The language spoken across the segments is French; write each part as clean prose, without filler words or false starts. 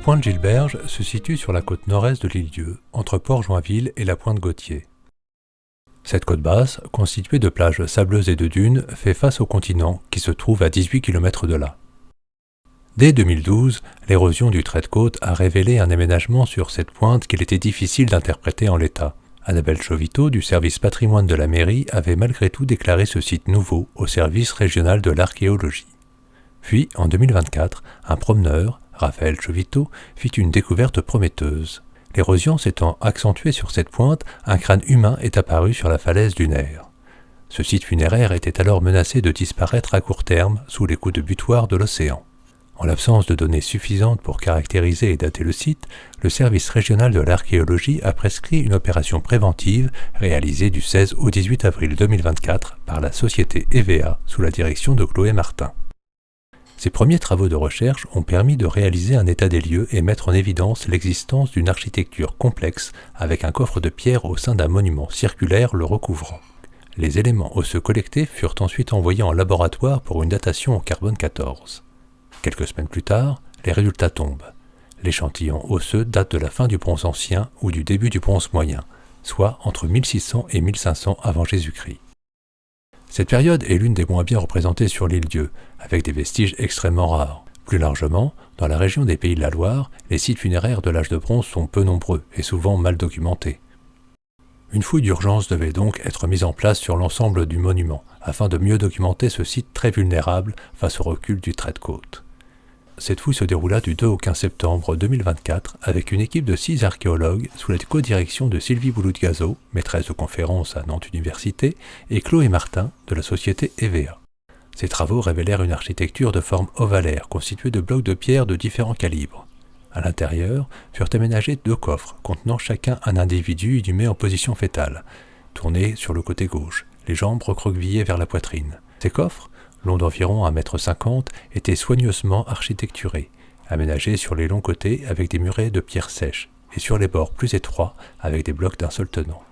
pointe Gilberge se situe sur la côte nord-est de l'île-Dieu, entre Port-Joinville et la pointe Gautier. Cette côte basse, constituée de plages sableuses et de dunes, fait face au continent qui se trouve à 18 km de là. Dès 2012, l'érosion du trait de côte a révélé un aménagement sur cette pointe qu'il était difficile d'interpréter en l'état. Annabelle Chauviteau, du service patrimoine de la mairie, avait malgré tout déclaré ce site nouveau au service régional de l'archéologie. Puis, en 2024, un promeneur, Raphaël Chauviteau, fit une découverte prometteuse. L'érosion s'étant accentuée sur cette pointe, un crâne humain est apparu sur la falaise dunaire. Ce site funéraire était alors menacé de disparaître à court terme sous les coups de butoir de l'océan. En l'absence de données suffisantes pour caractériser et dater le site, le service régional de l'archéologie a prescrit une opération préventive réalisée du 16 au 18 avril 2024 par la société EVA sous la direction de Chloé Martin. Ces premiers travaux de recherche ont permis de réaliser un état des lieux et mettre en évidence l'existence d'une architecture complexe avec un coffre de pierre au sein d'un monument circulaire le recouvrant. Les éléments osseux collectés furent ensuite envoyés en laboratoire pour une datation en carbone 14. Quelques semaines plus tard, les résultats tombent. L'échantillon osseux date de la fin du bronze ancien ou du début du bronze moyen, soit entre 1600 et 1500 avant Jésus-Christ. Cette période est l'une des moins bien représentées sur l'île-Dieu, avec des vestiges extrêmement rares. Plus largement, dans la région des Pays de la Loire, les sites funéraires de l'âge de bronze sont peu nombreux et souvent mal documentés. Une fouille d'urgence devait donc être mise en place sur l'ensemble du monument, afin de mieux documenter ce site très vulnérable face au recul du trait de côte. Cette fouille se déroula du 2 au 15 septembre 2024 avec une équipe de 6 archéologues sous la codirection de Sylvie Bouloud-Gazeau, maîtresse de conférences à Nantes Université, et Chloé Martin de la société EVA. Ces travaux révélèrent une architecture de forme ovalaire constituée de blocs de pierre de différents calibres. À l'intérieur furent aménagés 2 coffres contenant chacun un individu inhumé en position fétale, tourné sur le côté gauche, les jambes recroquevillées vers la poitrine. Ces coffres, longs d'environ 1,50 m, étaient soigneusement architecturés, aménagés sur les longs côtés avec des murets de pierre sèche et sur les bords plus étroits avec des blocs d'un seul tenant.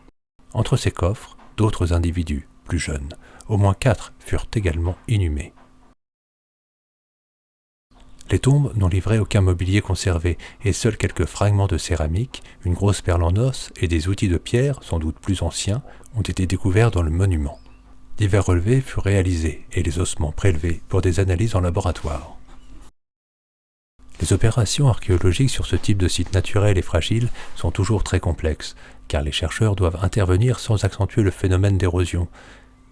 Entre ces coffres, d'autres individus, plus jeunes, au moins 4 furent également inhumés. Les tombes n'ont livré aucun mobilier conservé et seuls quelques fragments de céramique, une grosse perle en os et des outils de pierre, sans doute plus anciens, ont été découverts dans le monument. Divers relevés furent réalisés et les ossements prélevés pour des analyses en laboratoire. Les opérations archéologiques sur ce type de site naturel et fragile sont toujours très complexes, car les chercheurs doivent intervenir sans accentuer le phénomène d'érosion.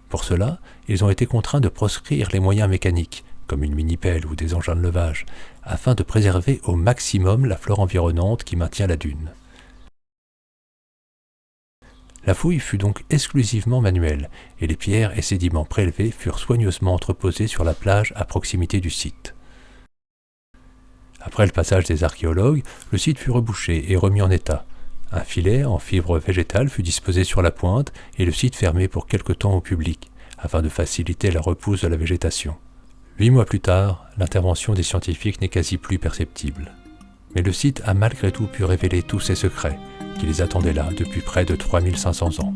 Pour cela, ils ont été contraints de proscrire les moyens mécaniques, comme une mini-pelle ou des engins de levage, afin de préserver au maximum la flore environnante qui maintient la dune. La fouille fut donc exclusivement manuelle, et les pierres et sédiments prélevés furent soigneusement entreposés sur la plage à proximité du site. Après le passage des archéologues, le site fut rebouché et remis en état. Un filet en fibre végétale fut disposé sur la pointe et le site fermé pour quelque temps au public, afin de faciliter la repousse de la végétation. 8 mois plus tard, l'intervention des scientifiques n'est quasi plus perceptible. Mais le site a malgré tout pu révéler tous ses secrets, qui les attendaient là depuis près de 3500 ans.